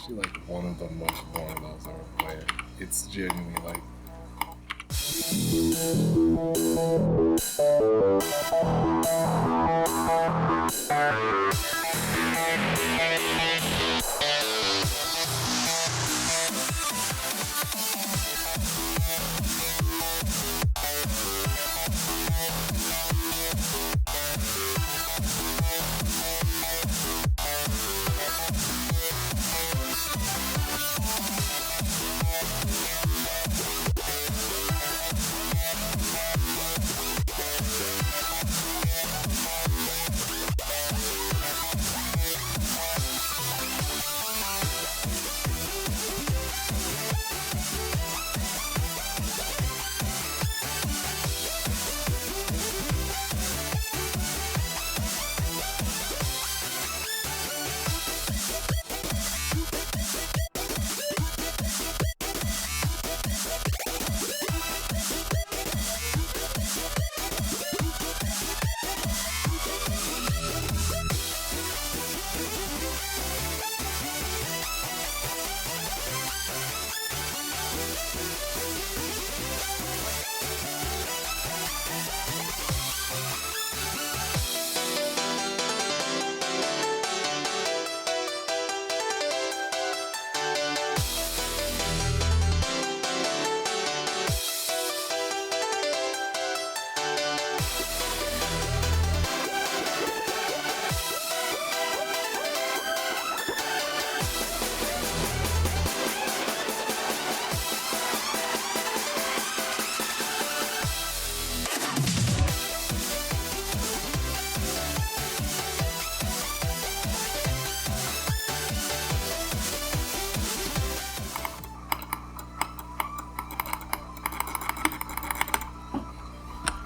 actually like one of the most boring levels I've ever played. It's genuinely like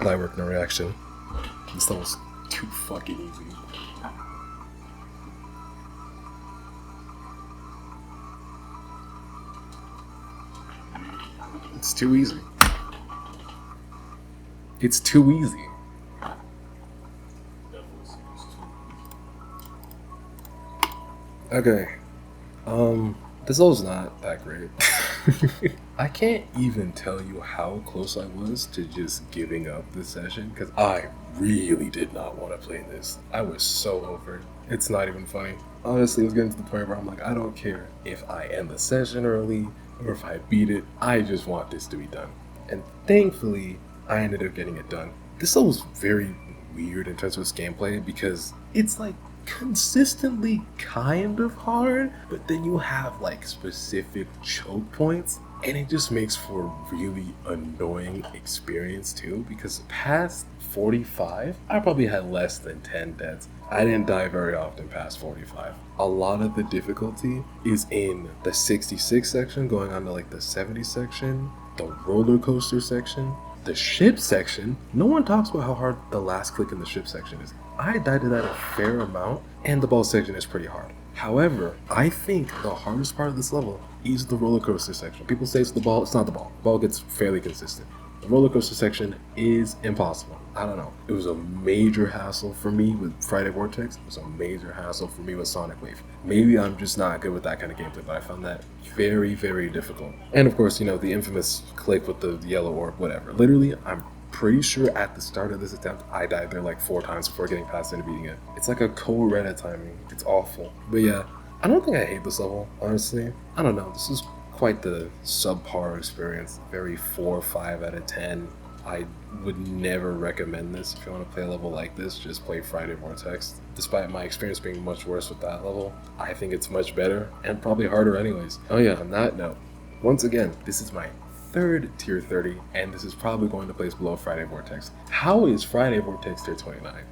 light work, no reaction. This level's too fucking easy. It's too easy. It's too easy. Okay. This level's not that great. I can't even tell you how close I was to just giving up this session because I really did not want to play this. I was so over it. It's not even funny. Honestly, it was getting to the point where I'm like, I don't care if I end the session early or if I beat it. I just want this to be done. And thankfully, I ended up getting it done. This level was very weird in terms of its gameplay because it's like consistently kind of hard, but then you have like specific choke points and it just makes for a really annoying experience too because past 45 I probably had less than 10 deaths. I didn't die very often past 45. A lot of the difficulty is in the 66 section going on to like the 70 section, the roller coaster section, the ship section. No one talks about how hard the last click in the ship section is. I died to that a fair amount, and the ball section is pretty hard. However, I think the hardest part of this level is the roller coaster section. People say it's the ball, it's not the ball. The ball gets fairly consistent. The roller coaster section is impossible. I don't know. It was a major hassle for me with Friday Vortex. It was a major hassle for me with Sonic Wave. Maybe I'm just not good with that kind of gameplay, but I found that very, very difficult. And of course, you know, the infamous click with the yellow orb, whatever. Literally, I'm pretty sure at the start of this attempt, I died there like 4 times before getting past it and beating it. It's like a co-Retta timing. It's awful. But yeah, I don't think I hate this level, honestly. I don't know. This is quite the subpar experience. Very 4 or 5 out of 10. I would never recommend this. If you want to play a level like this, just play Friday Vortex. Despite my experience being much worse with that level, I think it's much better and probably harder anyways. Oh yeah, on that note, once again, this is my 3rd tier 30, and this is probably going to place below Friday Vortex. How is Friday Vortex tier 29?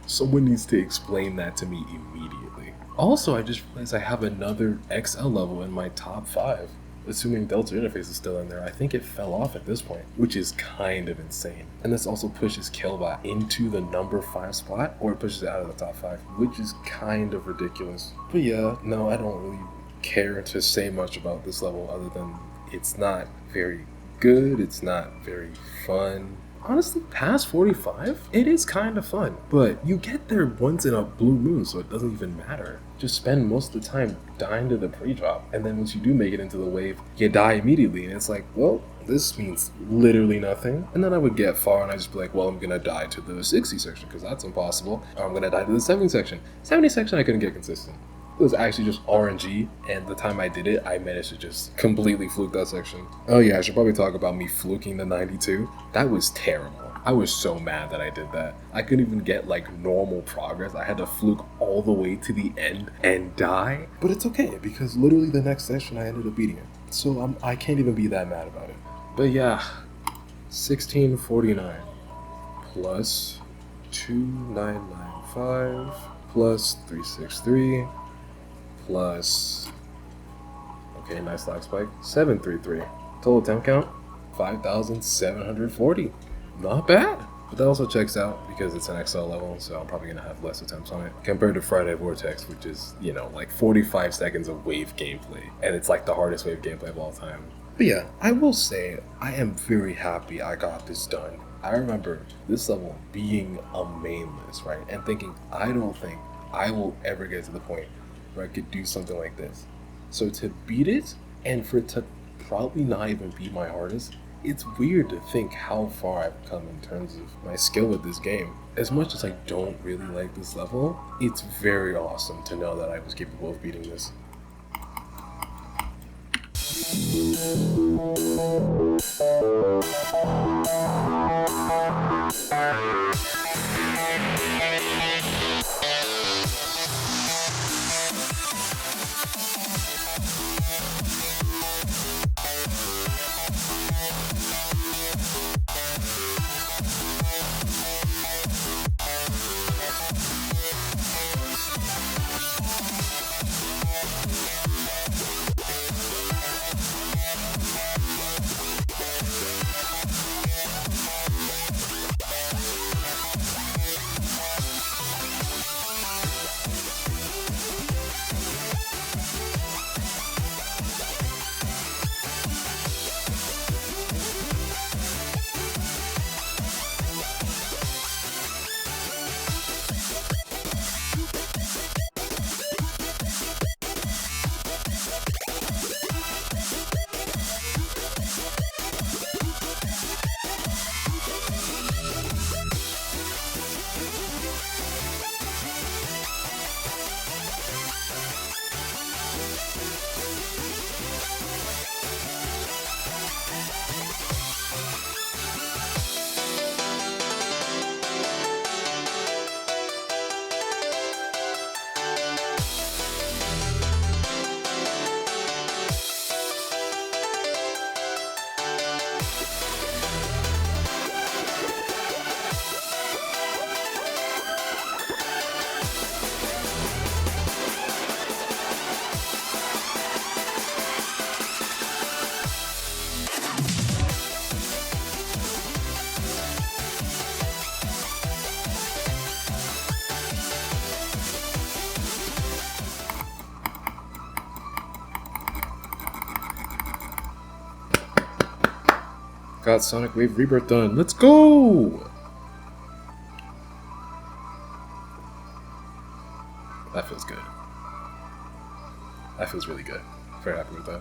Someone needs to explain that to me immediately. Also, I just realized I have another XL level in my top 5. Assuming Delta Interface is still in there, I think it fell off at this point, which is kind of insane. And this also pushes Killbot into the number 5 spot, or it pushes it out of the top 5, which is kind of ridiculous. But yeah, no, I don't really care to say much about this level other than it's not very good, it's not very fun. honestly, past 45, it is kind of fun. But you get there once in a blue moon, so it doesn't even matter. Just spend most of the time dying to the pre-drop, and then once you do make it into the wave, you die immediately, and it's like, well, this means literally nothing. And then I would get far and I'd just be like, well, I'm gonna die to the 60 section because that's impossible. Or I'm gonna die to the 70 section. 70 section I couldn't get consistent. It was actually just RNG, and the time I did it, I managed to just completely fluke that section. Oh yeah, I should probably talk about me fluking the 92. That was terrible. I was so mad that I did that. I couldn't even get like normal progress. I had to fluke all the way to the end and die. But it's okay, because literally the next session I ended up beating it. So I can't even be that mad about it. But yeah, 1649 plus 2995 plus 363 plus, okay, nice lag spike, 733. Total attempt count, 5,740. Not bad. But that also checks out because it's an XL level, so I'm probably going to have less attempts on it compared to Friday Vortex, which is, you know, like 45 seconds of wave gameplay. And it's like the hardest wave gameplay of all time. But yeah, I will say I am very happy I got this done. I remember this level being a mainless, right? And thinking, I don't think I will ever get to the point where I could do something like this. So to beat it, and for it to probably not even be my hardest, it's weird to think how far I've come in terms of my skill with this game. As much as I don't really like this level, it's very awesome to know that I was capable of beating this. Got Sonic Wave Rebirth done. Let's go! That feels good. That feels really good. Very happy with that.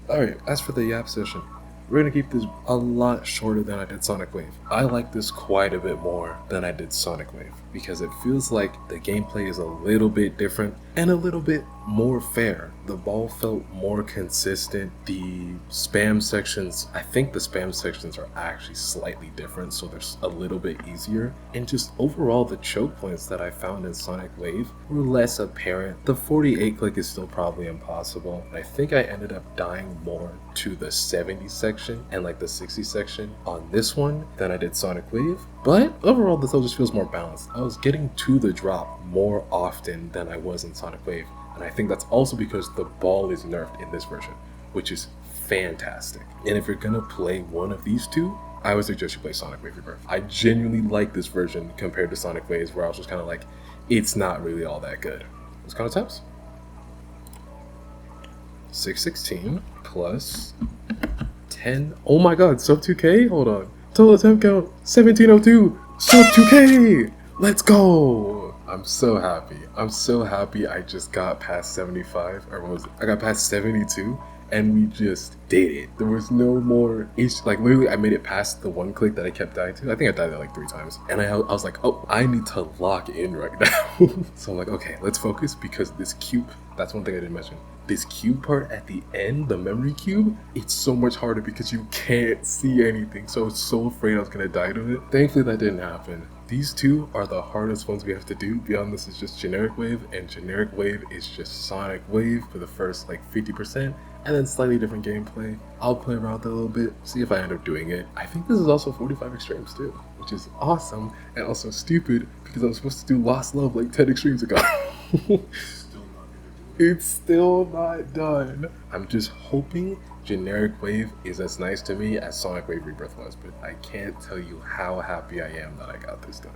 Alright, as for the Yap session, we're gonna keep this a lot shorter than I did Sonic Wave. I like this quite a bit more than I did Sonic Wave because it feels like the gameplay is a little bit different and a little bit more fair. The ball felt more consistent. The spam sections, I think the spam sections are actually slightly different, so they're a little bit easier. And just overall, the choke points that I found in Sonic Wave were less apparent. The 48 click is still probably impossible. I think I ended up dying more to the 70 section and like the 60 section on this one than I did Sonic Wave. But overall, this level just feels more balanced. I was getting to the drop more often than I was in Sonic Wave. And I think that's also because the ball is nerfed in this version, which is fantastic. And if you're gonna play one of these two, I would suggest you play Sonic Wave Rebirth. I genuinely like this version compared to Sonic Waves, where I was just kind of like, it's not really all that good. Those kind of times. 616 plus 10. Oh my god, sub 2k? Hold on. Total attempt count 1702. Sub 2k! Let's go! I'm so happy. I'm so happy I just got past 75. Or what was it? I got past 72. And we just did it. There was no more like literally I made it past the one click that I kept dying to. I think I died there like 3 times. And I was like, oh, I need to lock in right now. So I'm like, okay, let's focus, because this cube, that's one thing I didn't mention. This cube part at the end, the memory cube, it's so much harder because you can't see anything. So I was so afraid I was gonna die to it. Thankfully that didn't happen. These two are the hardest ones we have to do. Beyond this is just Generic Wave, and Generic Wave is just Sonic Wave for the first like 50%. And then slightly different gameplay. I'll play around with it a little bit, see if I end up doing it. I think this is also 45 extremes too, which is awesome and also stupid because I was supposed to do Lost Love like 10 extremes ago. It's still not done. I'm just hoping Generic Wave is as nice to me as Sonic Wave Rebirth was, but I can't tell you how happy I am that I got this done.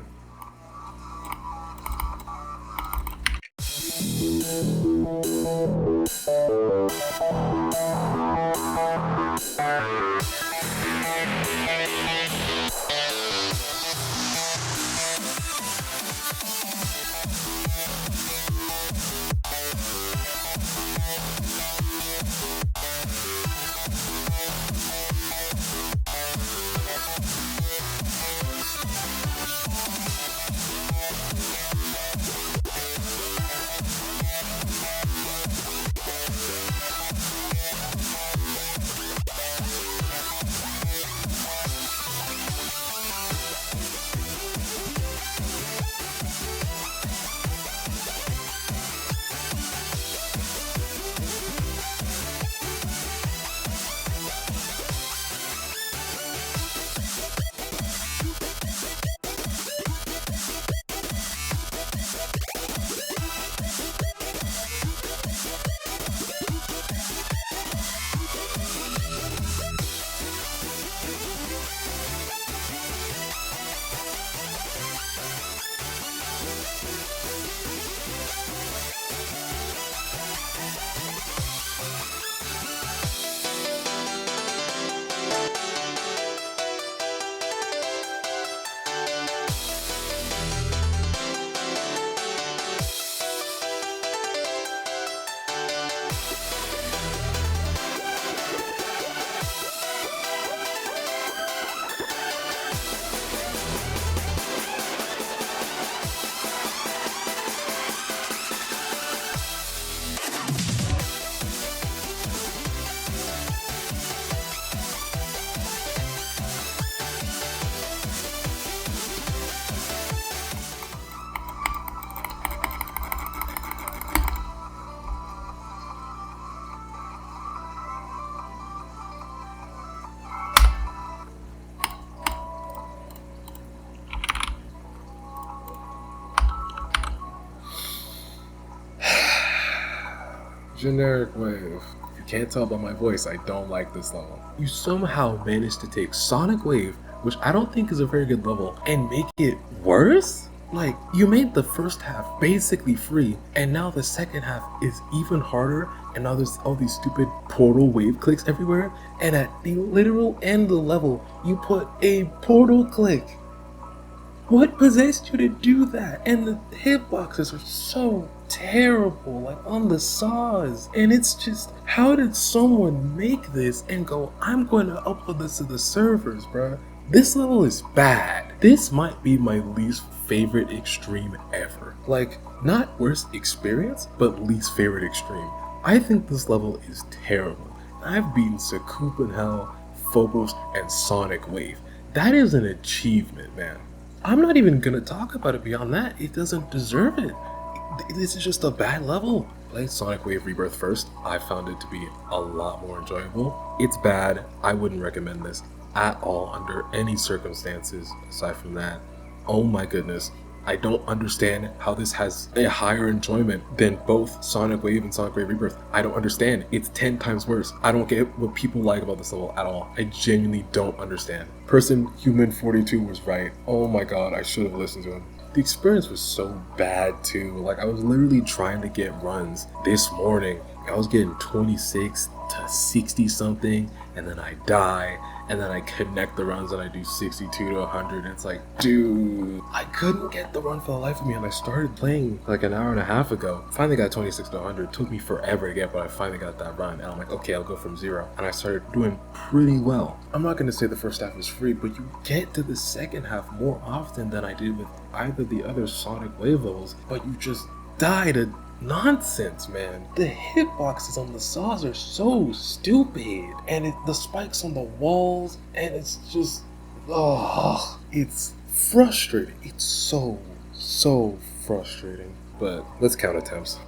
Generic Wave. If you can't tell by my voice, I don't like this level. You somehow managed to take Sonic Wave, which I don't think is a very good level, and make it worse? Like, you made the first half basically free, and now the second half is even harder, and now there's all these stupid portal wave clicks everywhere, and at the literal end of the level, you put a portal click. What possessed you to do that? And the hitboxes are so terrible, like on the saws. And it's just, how did someone make this and go, I'm going to upload this to the servers, bruh? This level is bad. This might be my least favorite extreme ever. Like, not worst experience, but least favorite extreme. I think this level is terrible. I've beaten Sakup in Hell, Phobos, and Sonic Wave. That is an achievement, man. I'm not even gonna talk about it beyond that. It doesn't deserve it. This is just a bad level. Play Sonic Wave Rebirth first. I found it to be a lot more enjoyable. It's bad. I wouldn't recommend this at all under any circumstances aside from that. Oh my goodness. I don't understand how this has a higher enjoyment than both Sonic Wave and Sonic Wave Rebirth. I don't understand. It's 10 times worse. I don't get what people like about this level at all. I genuinely don't understand. Person Human 42 was right. Oh my god, I should have listened to him. The experience was so bad too. Like, I was literally trying to get runs this morning I was getting 26 to 60 something, and then I die, and then I connect the runs and I do 62 to 100, and it's like, dude, I couldn't get the run for the life of me, and I started playing like an hour and a half ago. Finally got 26 to 100. It took me forever to get, but I finally got that run, and I'm like, okay, I'll go from 0. And I started doing pretty well. I'm not going to say the first half was free, but you get to the second half more often than I did with either the other Sonic Wave levels, but you just die to nonsense, man. The hitboxes on the saws are so stupid, and the spikes on the walls, and it's just, it's frustrating. It's so frustrating. But let's count attempts.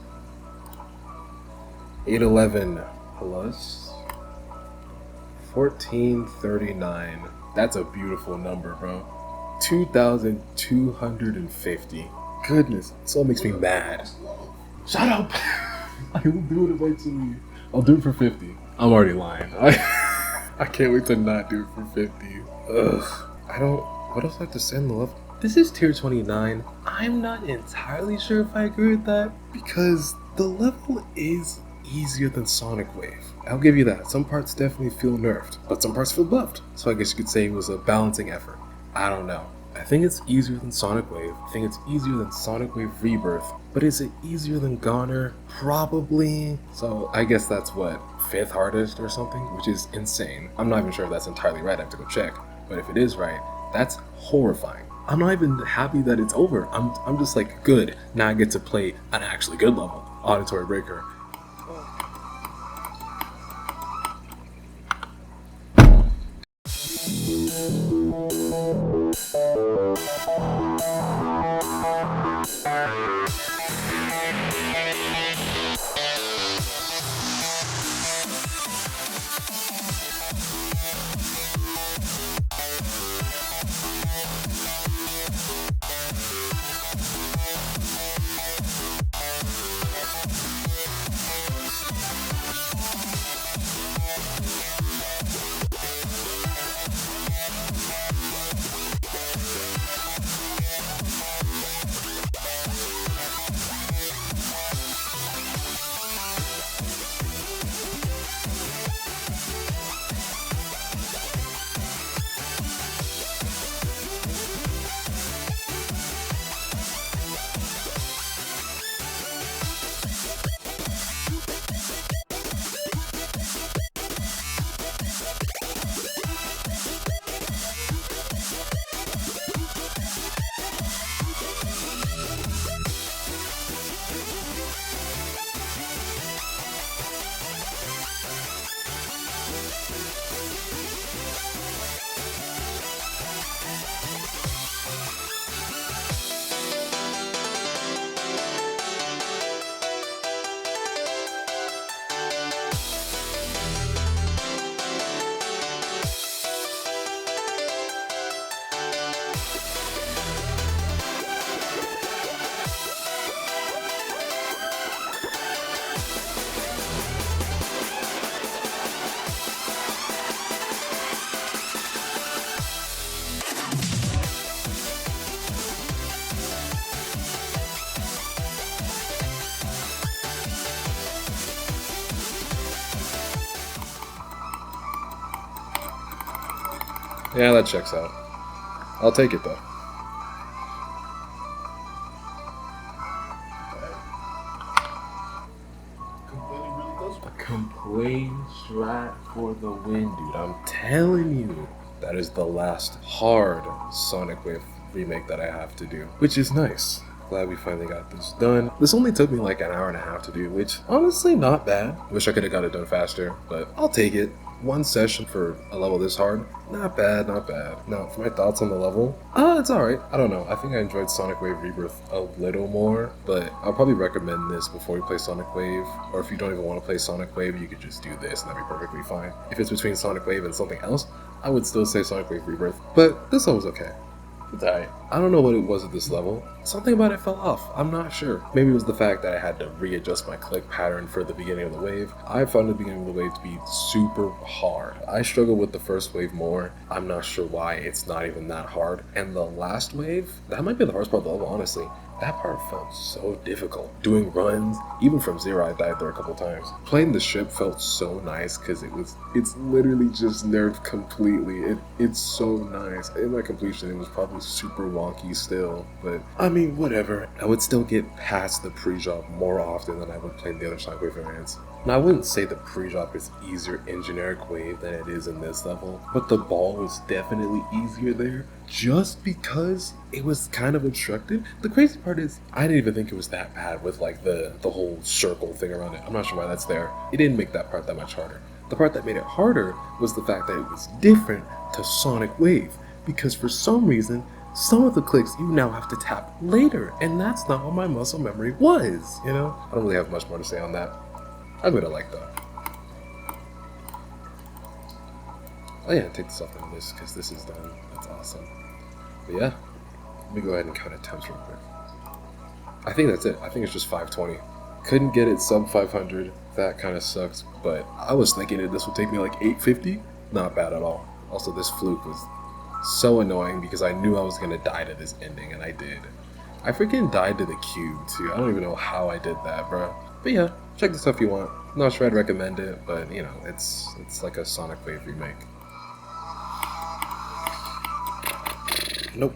811 plus 1439. That's a beautiful number, bro. 2,250. Goodness, this all makes me mad. Shut up! I will do it if I tell you. I'll do it for 50. I'm already lying. I can't wait to not do it for 50. Ugh. What else do I have to say on the level? This is tier 29. I'm not entirely sure if I agree with that, because the level is easier than Sonic Wave. I'll give you that. Some parts definitely feel nerfed, but some parts feel buffed. So I guess you could say it was a balancing effort. I don't know. I think it's easier than Sonic Wave. I think it's easier than Sonic Wave Rebirth. But is it easier than Goner? Probably. So I guess that's what, 5th hardest or something? Which is insane. I'm not even sure if that's entirely right. I have to go check. But if it is right, that's horrifying. I'm not even happy that it's over. I'm just like, good. Now I get to play an actually good level. Auditory Breaker. Yeah, that checks out. I'll take it though. A complete strat for the win, dude. I'm telling you. That is the last hard Sonic Wave remake that I have to do, which is nice. Glad we finally got this done. This only took me like an hour and a half to do, which honestly not bad. Wish I could have got it done faster, but I'll take it. One session for a level this hard, not bad, not bad. Now, for my thoughts on the level, it's alright. I don't know. I think I enjoyed Sonic Wave Rebirth a little more, but I'll probably recommend this before you play Sonic Wave, or if you don't even want to play Sonic Wave, you could just do this and that'd be perfectly fine. If it's between Sonic Wave and something else, I would still say Sonic Wave Rebirth, but this one was okay. It's alright. I don't know what it was at this level. Something about it fell off. I'm not sure. Maybe it was the fact that I had to readjust my click pattern for the beginning of the wave. I found the beginning of the wave to be super hard. I struggle with the first wave more. I'm not sure why it's not even that hard. And the last wave, that might be the hardest part of the level, honestly. that part felt so difficult. Doing runs, even from zero, I died there a couple times. Playing the ship felt so nice because it's literally just nerfed completely. It's so nice. In my completion, it was probably super wonky still, but I mean, whatever. I would still get past the pre-drop more often than I would play the other Sonic Wave variants. Now, I wouldn't say the pre-drop is easier in generic wave than it is in this level, but the ball was definitely easier there just because it was kind of obstructed. The crazy part is, I didn't even think it was that bad with like the whole circle thing around it. I'm not sure why that's there. It didn't make that part that much harder. The part that made it harder was the fact that it was different to Sonic Wave, because for some reason, some of the clicks you now have to tap later, and that's not what my muscle memory was, you know? I don't really have much more to say on that. I'm gonna like that. Oh yeah, take this off the list because this is done. That's awesome. But yeah, let me go ahead and count attempts real quick. I think that's it. I think it's just 520. Couldn't get it sub 500. That kind of sucks, but I was thinking that this would take me like 850. Not bad at all. Also, this fluke was so annoying because I knew I was gonna die to this ending, and I did. I freaking died to the cube too. I don't even know how I did that, bro. But yeah, check this out if you want. Not sure I'd recommend it, but you know, it's like a Sonic Wave remake. Nope.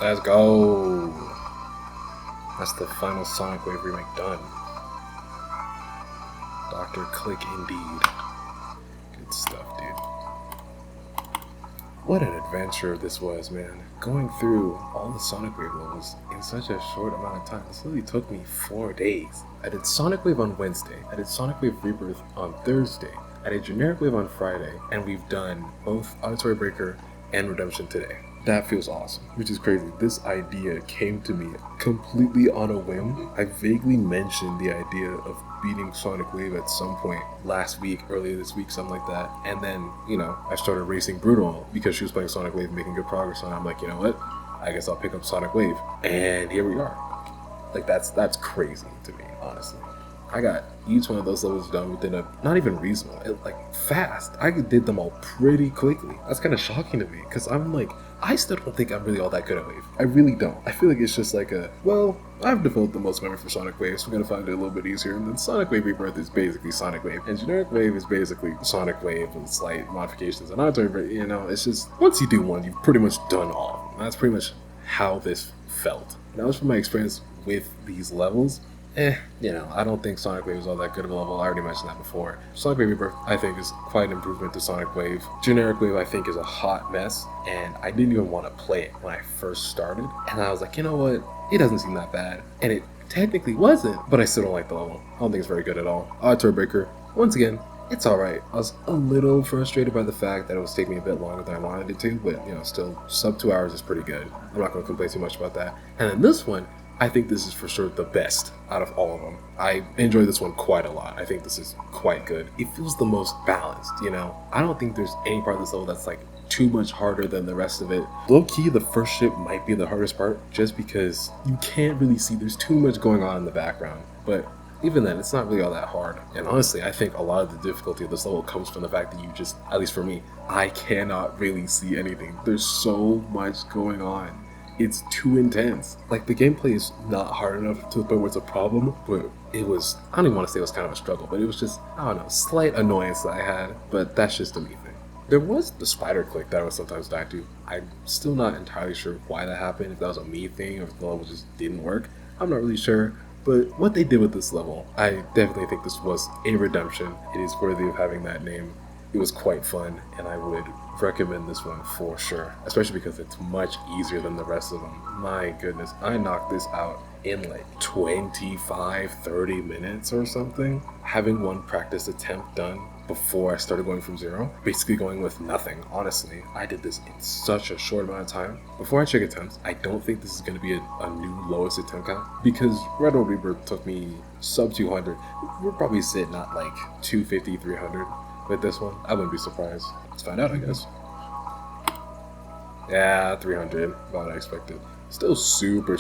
Let's go. That's the final Sonic Wave remake done. Dr. Click indeed. Good stuff, dude. What an adventure this was, man. Going through all the Sonic Wave levels in such a short amount of time. This literally took me 4 days. I did Sonic Wave on Wednesday. I did Sonic Wave Rebirth on Thursday. I did Generic Wave on Friday. And we've done both Auditory Breaker and Redemption today. That feels awesome, which is crazy. This idea came to me completely on a whim. I vaguely mentioned the idea of beating Sonic Wave at some point last week, earlier this week, something like that. And then, you know, I started racing Brutal because she was playing Sonic Wave, making good progress. And I'm like, you know what? I guess I'll pick up Sonic Wave. And here we are. Like, that's crazy to me, honestly. I got each one of those levels done within a, not even reasonable, like fast. I did them all pretty quickly. That's kind of shocking to me because I'm like, I still don't think I'm really all that good at Wave. I really don't. I feel like it's just like a, well, I've developed the most memory for Sonic Wave, so I'm gonna find it a little bit easier. And then Sonic Wave Rebirth is basically Sonic Wave, and Generic Wave is basically Sonic Wave with slight modifications and Auditory, but you know, it's just, once you do one, you've pretty much done all. And that's pretty much how this felt. That was from my experience with these levels. I don't think Sonic Wave is all that good of a level. I already mentioned that before. Sonic Wave Rebirth, I think, is quite an improvement to Sonic Wave. Generic Wave, I think, is a hot mess, and I didn't even want to play it when I first started. And I was like, you know what? It doesn't seem that bad. And it technically wasn't, but I still don't like the level. I don't think it's very good at all. Auditory Breaker, once again, it's alright. I was a little frustrated by the fact that it was taking me a bit longer than I wanted it to, but still, sub 2 hours is pretty good. I'm not going to complain too much about that. And then this one, I think this is for sure the best out of all of them. I enjoy this one quite a lot. I think this is quite good. It feels the most balanced, I don't think there's any part of this level that's like too much harder than the rest of it. Low key, the first ship might be the hardest part just because you can't really see, there's too much going on in the background. But even then, it's not really all that hard. And honestly, I think a lot of the difficulty of this level comes from the fact that you just, at least for me, I cannot really see anything. There's so much going on. It's too intense. Like, the gameplay is not hard enough to the point where it's a problem, but it was, I don't even want to say it was kind of a struggle, but it was just, I don't know, slight annoyance that I had, but that's just a me thing. There was the spider click that I would sometimes die to. I'm still not entirely sure why that happened, if that was a me thing or if the level just didn't work. I'm not really sure. But what they did with this level, I definitely think this was a redemption. It is worthy of having that name. It was quite fun, and I would recommend this one for sure, especially because it's much easier than the rest of them. My goodness, I knocked this out in like 25-30 minutes or something. Having one practice attempt done before I started going from zero, basically going with nothing. Honestly, I did this in such a short amount of time. Before I check attempts, I don't think this is going to be a new lowest attempt count, because Red Old Rebirth took me sub 200. We're probably sitting at like 250, 300 with this one. I wouldn't be surprised. Let's find out, I guess. Yeah, 300, about what I expected. Still super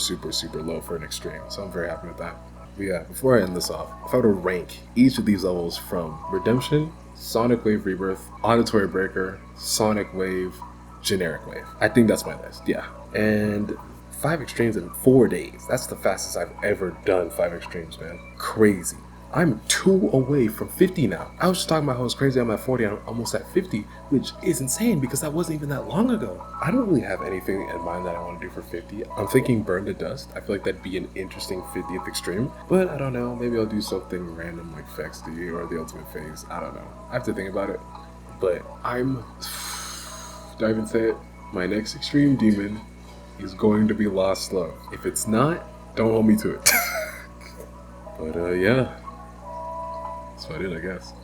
low for an extreme, so I'm very happy with that. But yeah, before I end this off, if I were to rank each of these levels from Redemption, Sonic Wave Rebirth, Auditory Breaker, Sonic Wave, Generic Wave, I think that's my list, yeah. And 5 extremes in 4 days. That's the fastest I've ever done 5 extremes, man. Crazy. I'm 2 away from 50 now. I was just talking about how it's crazy I'm at 40 and I'm almost at 50, which is insane because that wasn't even that long ago. I don't really have anything in mind that I want to do for 50. I'm thinking Burn to Dust. I feel like that'd be an interesting 50th extreme, but I don't know. Maybe I'll do something random like Fex D or the Ultimate Phase. I don't know. I have to think about it. But do I even say it? My next extreme demon is going to be Lost Love. If it's not, don't hold me to it. But yeah. That's what I did, I guess.